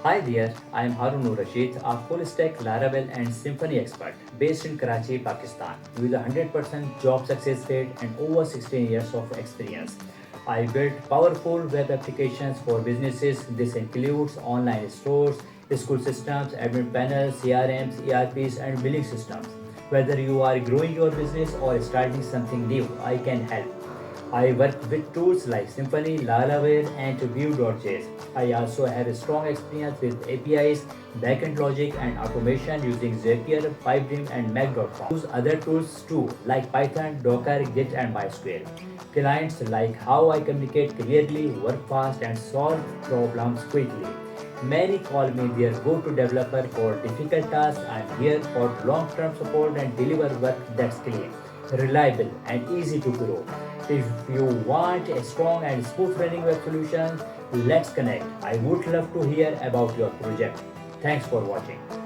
Hi there, I am Harun Rashid, a full stack Laravel and Symphony expert based in Karachi, Pakistan, with a 100% job success rate and over 16 years of experience. I built powerful web applications for businesses. This includes online stores, school systems, admin panels, CRMs, ERPs, and billing systems. Whether you are growing your business or starting something new, I can help. I work with tools like Symfony, Laravel, and Vue.js. I also have a strong experience with APIs, backend logic, and automation using Zapier, Pipedream, and Mac.com. I use other tools too, like Python, Docker, Git, and MySQL. Clients like how I communicate clearly, work fast, and solve problems quickly. Many call me their go-to developer for difficult tasks. I'm here for long-term support and deliver work that's clean, reliable, and easy to grow. If you want a strong and smooth running web solution, let's connect. I would love to hear about your project. Thanks for watching.